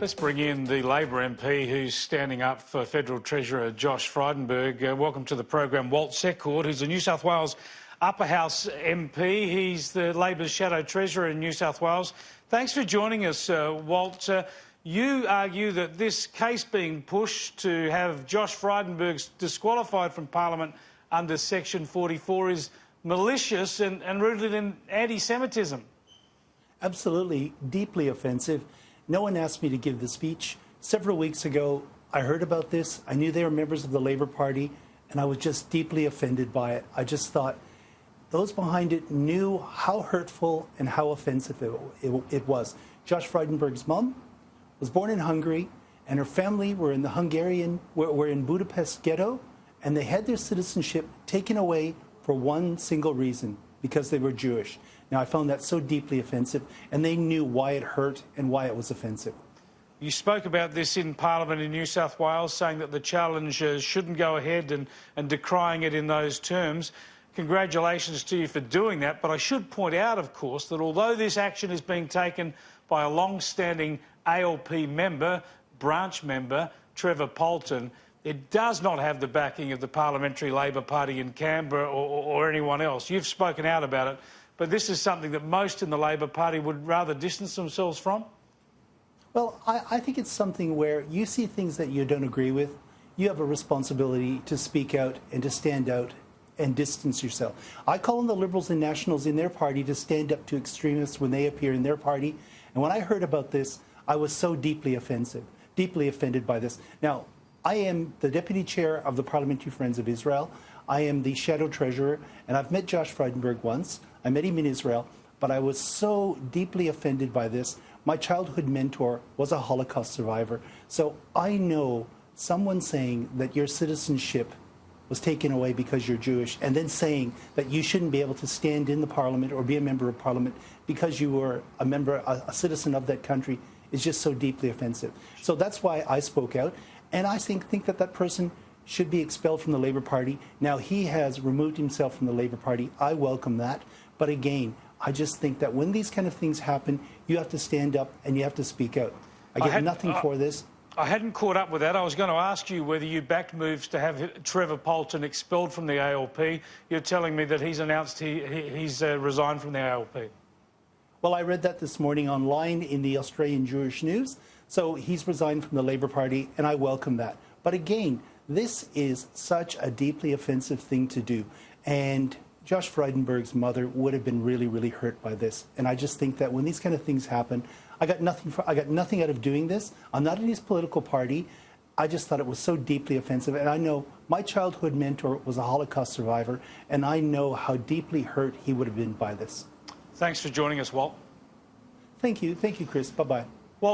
Let's bring in the Labor MP who's standing up for Federal Treasurer Josh Frydenberg. Welcome to the program, Walt Secord, who's a New South Wales Upper House MP. He's the Labor's Shadow Treasurer in New South Wales. Thanks for joining us, Walt. You argue that this case being pushed to have Josh Frydenberg disqualified from Parliament under Section 44 is malicious and rooted in anti-Semitism. Absolutely, deeply offensive. No one asked me to give the speech. Several weeks ago, I heard about this. I knew they were members of the Labor Party, and I was just deeply offended by it. I just thought those behind it knew how hurtful and how offensive it was. Josh Frydenberg's mom was born in Hungary, and her family were in the Budapest ghetto, and they had their citizenship taken away for one single reason, because they were Jewish. Now, I found that so deeply offensive, and they knew why it hurt and why it was offensive. You spoke about this in Parliament in New South Wales, saying that the challenge shouldn't go ahead and decrying it in those terms. Congratulations to you for doing that. But I should point out, of course, that although this action is being taken by a long-standing ALP member, branch member, Trevor Polton, it does not have the backing of the Parliamentary Labor Party in Canberra or anyone else. You've spoken out about it, but this is something that most in the Labor Party would rather distance themselves from? Well, I think it's something where you see things that you don't agree with. You have a responsibility to speak out and to stand out and distance yourself. I call on the Liberals and Nationals in their party to stand up to extremists when they appear in their party. And when I heard about this, I was so deeply offended by this. Now, I am the Deputy Chair of the Parliamentary Friends of Israel. I am the Shadow Treasurer, and I've met Josh Frydenberg once. I met him in Israel, but I was so deeply offended by this. My childhood mentor was a Holocaust survivor, so I know someone saying that your citizenship was taken away because you're Jewish, and then saying that you shouldn't be able to stand in the Parliament or be a member of Parliament because you were a citizen of that country is just so deeply offensive. So that's why I spoke out. And I think that person should be expelled from the Labor Party. Now, he has removed himself from the Labor Party. I welcome that. But again, I just think that when these kind of things happen, you have to stand up and you have to speak out. I get nothing for this. I hadn't caught up with that. I was going to ask you whether you backed moves to have Trevor Polton expelled from the ALP. You're telling me that he's announced he's resigned from the ALP. Well, I read that this morning online in the Australian Jewish News. So he's resigned from the Labor Party, and I welcome that. But again, this is such a deeply offensive thing to do. And Josh Frydenberg's mother would have been really, really hurt by this. And I just think that when these kind of things happen, I got nothing out of doing this. I'm not in his political party. I just thought it was so deeply offensive. And I know my childhood mentor was a Holocaust survivor, and I know how deeply hurt he would have been by this. Thanks for joining us, Walt. Thank you. Thank you, Chris. Bye-bye.